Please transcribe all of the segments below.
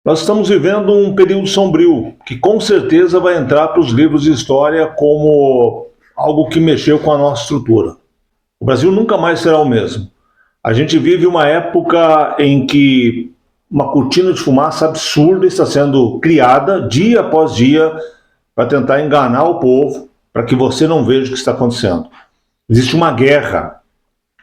Nós estamos vivendo um período sombrio, que com certeza vai entrar para os livros de história como algo que mexeu com a nossa estrutura. O Brasil nunca mais será o mesmo. A gente vive uma época em que uma cortina de fumaça absurda está sendo criada dia após dia para tentar enganar o povo, para que você não veja o que está acontecendo. Existe uma guerra,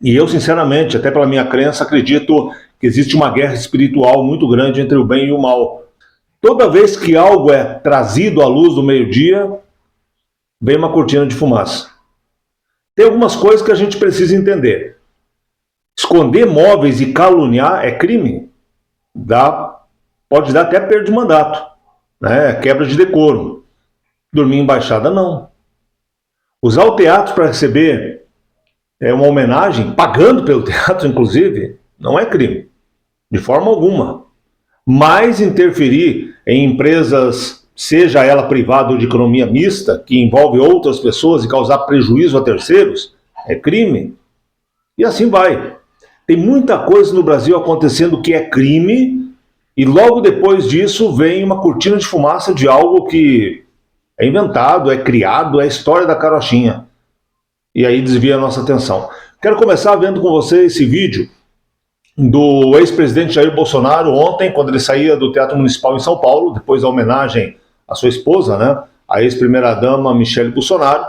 e eu sinceramente, até pela minha crença, acredito que existe uma guerra espiritual muito grande entre o bem e o mal. Toda vez que algo é trazido à luz do meio-dia, vem uma cortina de fumaça. Tem algumas coisas que a gente precisa entender. Esconder móveis e caluniar é crime. Pode dar até perda de mandato, né? Quebra de decoro. Dormir em embaixada, não. Usar o teatro para receber uma homenagem, pagando pelo teatro, inclusive, não é crime, de forma alguma. Mas interferir em empresas, seja ela privada ou de economia mista, que envolve outras pessoas e causar prejuízo a terceiros, é crime. E assim vai. Tem muita coisa no Brasil acontecendo que é crime, e logo depois disso vem uma cortina de fumaça de algo que é inventado, é criado, é a história da carochinha. E aí desvia a nossa atenção. Quero começar vendo com você esse vídeo do ex-presidente Jair Bolsonaro ontem, quando ele saía do Teatro Municipal em São Paulo, depois da homenagem à sua esposa, né, a ex-primeira-dama Michele Bolsonaro,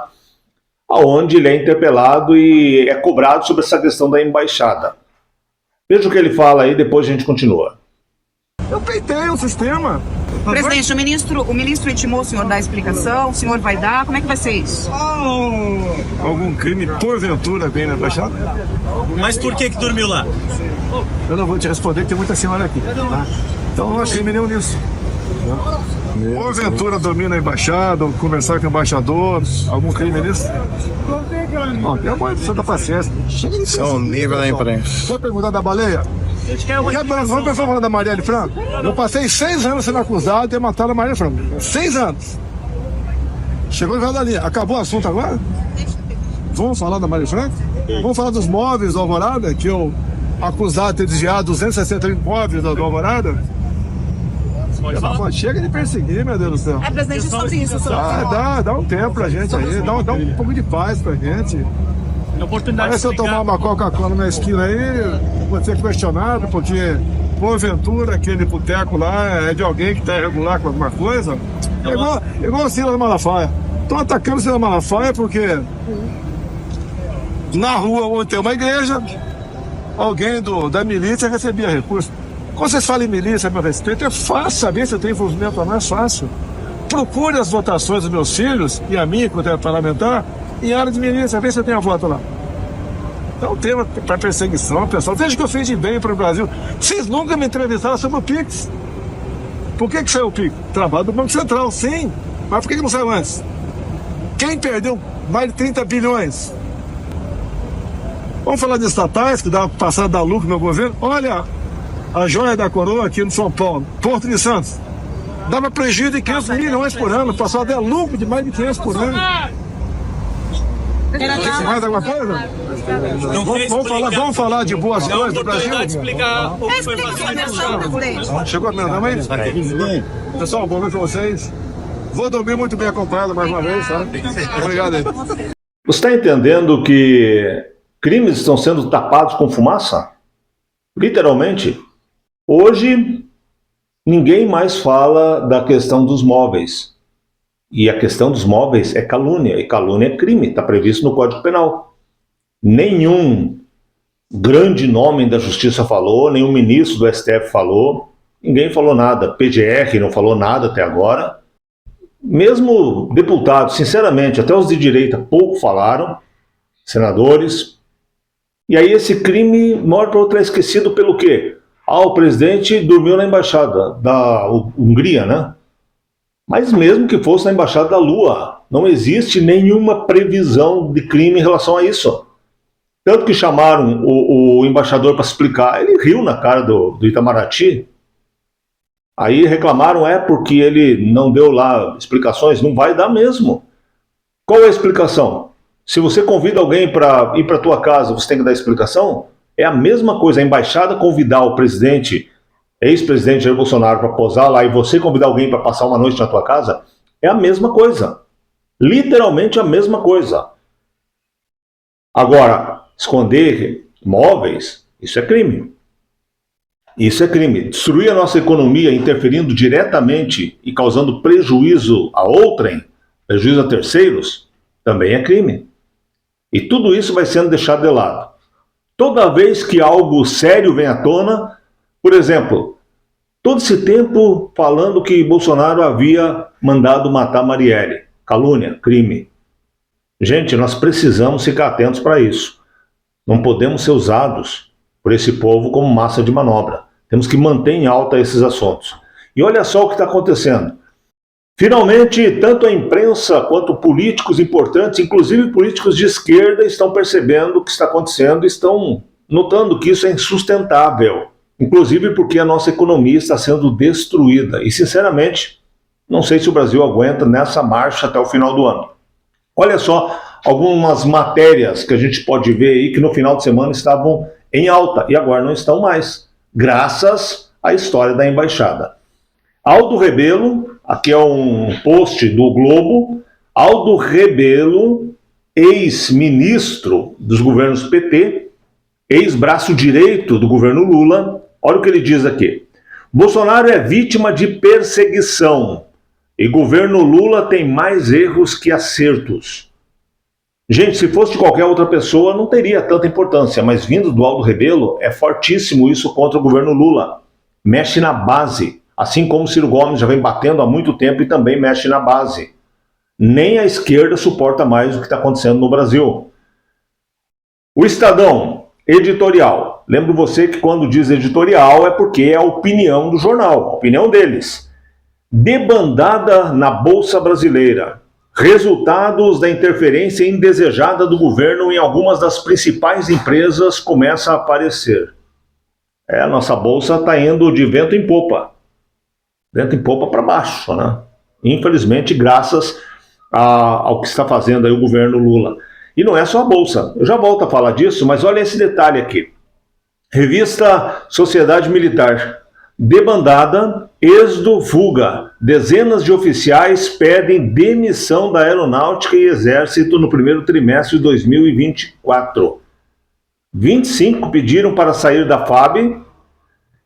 aonde ele é interpelado e é cobrado sobre essa questão da embaixada. Veja o que ele fala aí, depois a gente continua. Eu peitei o sistema. Presidente, o ministro intimou o senhor dar explicação, o senhor vai dar, como é que vai ser isso? Algum crime, porventura, bem na embaixada? Mas por que dormiu lá? Eu não vou te responder, que tem muita senhora aqui. Tá? Então não há crime nenhum nisso. Porventura dormir na embaixada, ou conversar com o embaixador, algum crime nisso? Não, tem uma santa paciência. Isso é um nível da imprensa. Quer perguntar da baleia? Vamos pensar falando da Marielle Franco? Eu passei 6 anos sendo acusado de ter matado a Marielle Franco. 6 anos. Chegou em dali. Acabou o assunto agora? Vamos falar da Marielle Franco? Vamos falar dos móveis do Alvorada, que eu acusado de ter desviado 260 móveis do Alvorada? Chega de perseguir, meu Deus do céu. Presidente, sobre isso. Dá um tempo pra gente aí, dá um pouco de paz pra gente. Parece eu tomar uma Coca-Cola na esquina aí, vou ser questionado, porque porventura aquele boteco lá é de alguém que está irregular com alguma coisa. É igual o Silas Malafaia. Estão atacando o Silas Malafaia porque na rua onde tem uma igreja, alguém da milícia recebia recurso. Quando vocês falam em milícia, a meu respeito, é fácil saber se eu tenho envolvimento ou não, é fácil. Procure as votações dos meus filhos e a minha, enquanto parlamentar, em área de milícia, vê se eu tenho a voto lá. Então, tema para perseguição, pessoal. Veja o que eu fiz de bem para o Brasil. Vocês nunca me entrevistaram sobre o PIX. Por que saiu o PIX? Trabalho do Banco Central, sim. Mas por que não saiu antes? Quem perdeu mais de 30 bilhões? Vamos falar de estatais, que dá passar a dar lucro no meu governo? Olha, a joia da coroa aqui no São Paulo, Porto de Santos, dava prejuízo de 500 milhões por ano, passou a dar lucro de mais de 500 por ano. Mais alguma coisa? Vamos falar de boas coisas do Brasil? Chegou a minha dama aí? Pessoal, bom ver com vocês. Vou dormir muito bem acompanhado mais uma vez, tá? Obrigado aí. Você está entendendo que crimes estão sendo tapados com fumaça? Literalmente. Hoje, ninguém mais fala da questão dos móveis. E a questão dos móveis é calúnia, e calúnia é crime, está previsto no Código Penal. Nenhum grande nome da Justiça falou, nenhum ministro do STF falou, ninguém falou nada, PGR não falou nada até agora. Mesmo deputados, sinceramente, até os de direita pouco falaram, senadores. E aí esse crime, uma hora para outra, é esquecido pelo quê? O presidente dormiu na embaixada da Hungria, né? Mas mesmo que fosse na embaixada da Lua, não existe nenhuma previsão de crime em relação a isso. Tanto que chamaram o embaixador para explicar, ele riu na cara do Itamaraty. Aí reclamaram, porque ele não deu lá explicações, não vai dar mesmo. Qual é a explicação? Se você convida alguém para ir para a tua casa, você tem que dar explicação? É a mesma coisa, a embaixada convidar o presidente ex-presidente Jair Bolsonaro para posar lá e você convidar alguém para passar uma noite na tua casa, é a mesma coisa. Literalmente a mesma coisa. Agora, esconder móveis, isso é crime. Isso é crime. Destruir a nossa economia interferindo diretamente e causando prejuízo a outrem, prejuízo a terceiros, também é crime. E tudo isso vai sendo deixado de lado. Toda vez que algo sério vem à tona, por exemplo, todo esse tempo falando que Bolsonaro havia mandado matar Marielle. Calúnia, crime. Gente, nós precisamos ficar atentos para isso. Não podemos ser usados por esse povo como massa de manobra. Temos que manter em alta esses assuntos. E olha só o que está acontecendo. Finalmente, tanto a imprensa quanto políticos importantes, inclusive políticos de esquerda, estão percebendo o que está acontecendo e estão notando que isso é insustentável. Inclusive porque a nossa economia está sendo destruída. E, sinceramente, não sei se o Brasil aguenta nessa marcha até o final do ano. Olha só algumas matérias que a gente pode ver aí que no final de semana estavam em alta e agora não estão mais, graças à história da embaixada. Aldo Rebelo, aqui é um post do Globo, Aldo Rebelo, ex-ministro dos governos PT, ex-braço direito do governo Lula, olha o que ele diz aqui. Bolsonaro é vítima de perseguição e governo Lula tem mais erros que acertos. Gente, se fosse de qualquer outra pessoa não teria tanta importância, mas vindo do Aldo Rebelo é fortíssimo isso contra o governo Lula. Mexe na base, assim como Ciro Gomes já vem batendo há muito tempo e também mexe na base. Nem a esquerda suporta mais o que está acontecendo no Brasil. O Estadão, editorial. Lembro você que quando diz editorial é porque é a opinião do jornal, a opinião deles. Debandada na Bolsa Brasileira. Resultados da interferência indesejada do governo em algumas das principais empresas começam a aparecer. A nossa bolsa está indo de vento em popa. Vento em popa para baixo, né? Infelizmente, graças ao que está fazendo aí o governo Lula. E não é só a bolsa. Eu já volto a falar disso, mas olha esse detalhe aqui. Revista Sociedade Militar. Debandada, êxodo, fuga. Dezenas de oficiais pedem demissão da Aeronáutica e Exército no primeiro trimestre de 2024. 25 pediram para sair da FAB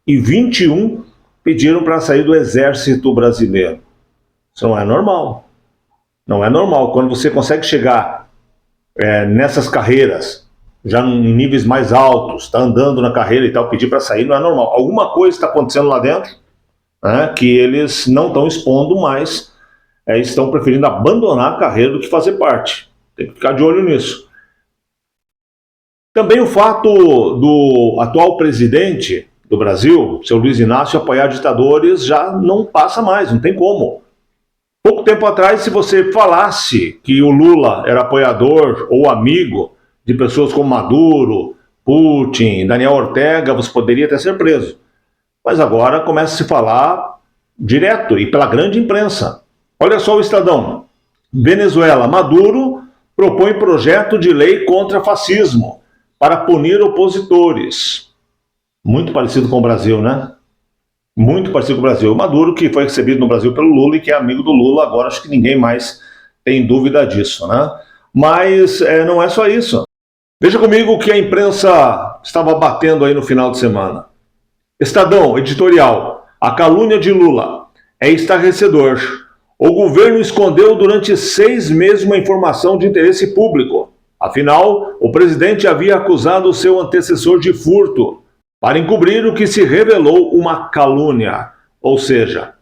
e 21 pediram para sair do Exército Brasileiro. Isso não é normal. Não é normal. Quando você consegue chegar nessas carreiras, já em níveis mais altos, está andando na carreira e tal, pedir para sair, não é normal. Alguma coisa está acontecendo lá dentro, né, que eles não estão expondo mais, estão preferindo abandonar a carreira do que fazer parte. Tem que ficar de olho nisso. Também o fato do atual presidente do Brasil, seu Luiz Inácio, apoiar ditadores já não passa mais, não tem como. Pouco tempo atrás, se você falasse que o Lula era apoiador ou amigo de pessoas como Maduro, Putin, Daniel Ortega, você poderia até ser preso. Mas agora começa a se falar direto e pela grande imprensa. Olha só o Estadão. Venezuela, Maduro propõe projeto de lei contra fascismo para punir opositores. Muito parecido com o Brasil, né? Muito parecido com o Brasil. O Maduro, que foi recebido no Brasil pelo Lula e que é amigo do Lula, agora acho que ninguém mais tem dúvida disso, né? Mas não é só isso. Veja comigo o que a imprensa estava batendo aí no final de semana. Estadão, editorial. A calúnia de Lula é estarrecedor. O governo escondeu durante 6 meses uma informação de interesse público. Afinal, o presidente havia acusado o seu antecessor de furto para encobrir o que se revelou uma calúnia. Ou seja,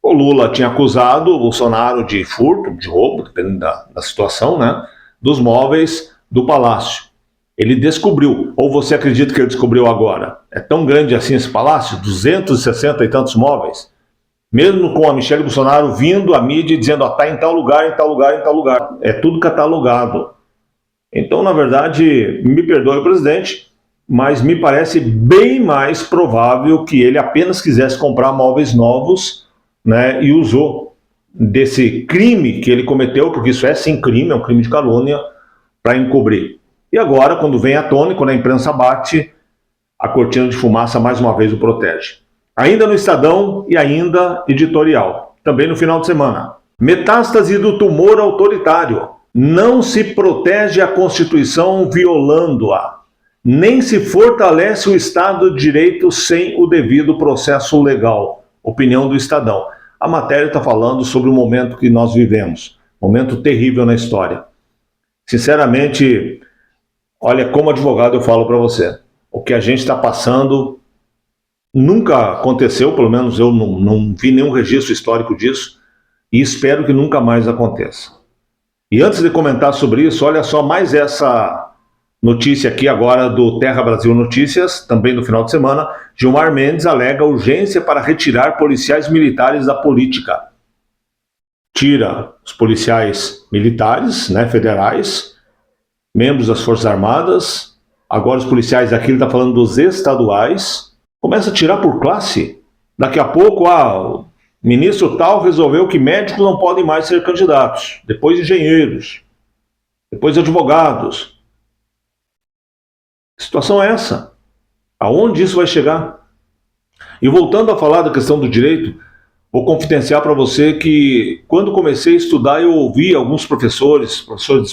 o Lula tinha acusado o Bolsonaro de furto, de roubo, dependendo da situação, né, dos móveis do Palácio. Ele descobriu, ou você acredita que ele descobriu agora? É tão grande assim esse palácio? 260 e tantos móveis? Mesmo com a Michelle Bolsonaro vindo à mídia e dizendo, está em tal lugar, em tal lugar, em tal lugar. É tudo catalogado. Então, na verdade, me perdoe o presidente, mas me parece bem mais provável que ele apenas quisesse comprar móveis novos, né, e usou desse crime que ele cometeu, porque isso é sim crime, é um crime de calúnia, para encobrir. E agora, quando vem à tona, quando a imprensa bate, a cortina de fumaça mais uma vez o protege. Ainda no Estadão e ainda editorial. Também no final de semana. Metástase do tumor autoritário. Não se protege a Constituição violando-a. Nem se fortalece o Estado de Direito sem o devido processo legal. Opinião do Estadão. A matéria está falando sobre o momento que nós vivemos. Momento terrível na história. Sinceramente, olha, como advogado eu falo para você. O que a gente está passando nunca aconteceu, pelo menos eu não vi nenhum registro histórico disso, e espero que nunca mais aconteça. E antes de comentar sobre isso, olha só mais essa notícia aqui agora do Terra Brasil Notícias, também do final de semana. Gilmar Mendes alega urgência para retirar policiais militares da política. Tira os policiais militares, federais, membros das Forças Armadas, agora os policiais aqui, ele está falando dos estaduais, começa a tirar por classe. Daqui a pouco, o ministro tal resolveu que médicos não podem mais ser candidatos, depois engenheiros, depois advogados. Que situação é essa? Aonde isso vai chegar? E voltando a falar da questão do direito, vou confidenciar para você que quando comecei a estudar eu ouvi alguns professores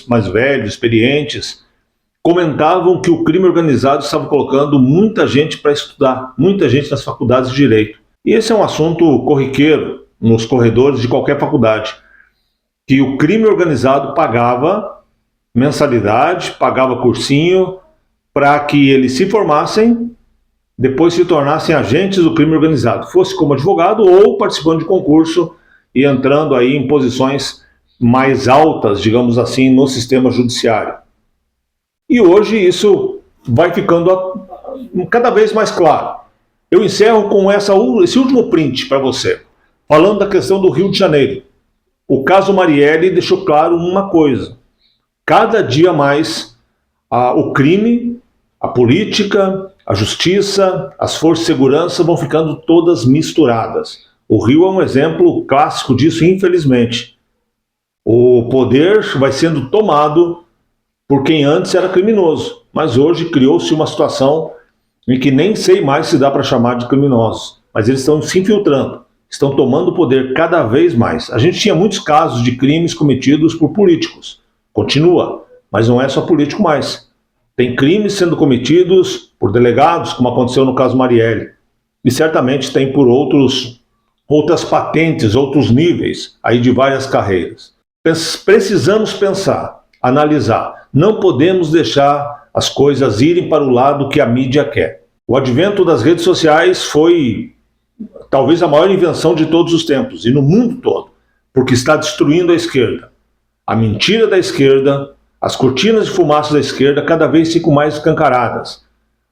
mais velhos, experientes, comentavam que o crime organizado estava colocando muita gente para estudar, muita gente nas faculdades de direito. E esse é um assunto corriqueiro nos corredores de qualquer faculdade, que o crime organizado pagava mensalidade, pagava cursinho, para que eles se formassem, depois se tornassem agentes do crime organizado, fosse como advogado ou participando de concurso e entrando aí em posições mais altas, digamos assim, no sistema judiciário. E hoje isso vai ficando cada vez mais claro. Eu encerro com esse último print para você, falando da questão do Rio de Janeiro. O caso Marielle deixou claro uma coisa: cada dia mais o crime, a política, a justiça, as forças de segurança vão ficando todas misturadas. O Rio é um exemplo clássico disso, infelizmente. O poder vai sendo tomado por quem antes era criminoso, mas hoje criou-se uma situação em que nem sei mais se dá para chamar de criminosos, mas eles estão se infiltrando, estão tomando o poder cada vez mais. A gente tinha muitos casos de crimes cometidos por políticos, continua, mas não é só político mais. Tem crimes sendo cometidos por delegados, como aconteceu no caso Marielle, e certamente tem por outras patentes, outros níveis aí de várias carreiras. Precisamos pensar, analisar. Não podemos deixar as coisas irem para o lado que a mídia quer. O advento das redes sociais foi talvez a maior invenção de todos os tempos, e no mundo todo, porque está destruindo a esquerda. A mentira da esquerda, as cortinas de fumaça da esquerda cada vez ficam mais escancaradas.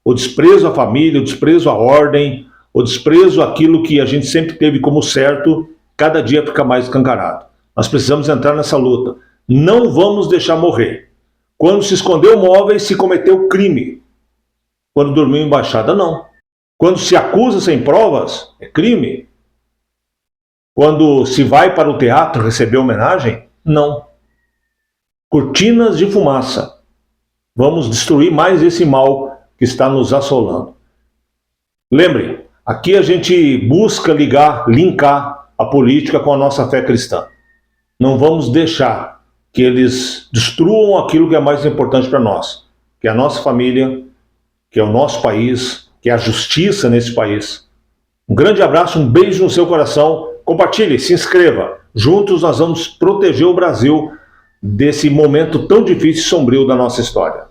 O desprezo à família, o desprezo à ordem, o desprezo àquilo que a gente sempre teve como certo, cada dia fica mais escancarado. Nós precisamos entrar nessa luta. Não vamos deixar morrer. Quando se escondeu móveis, se cometeu crime. Quando dormiu em embaixada, não. Quando se acusa sem provas, é crime. Quando se vai para o teatro receber homenagem, não. Cortinas de fumaça. Vamos destruir mais esse mal que está nos assolando. Lembre, aqui a gente busca linkar a política com a nossa fé cristã. Não vamos deixar que eles destruam aquilo que é mais importante para nós, que é a nossa família, que é o nosso país, que é a justiça nesse país. Um grande abraço, um beijo no seu coração. Compartilhe, se inscreva. Juntos nós vamos proteger o Brasil desse momento tão difícil e sombrio da nossa história.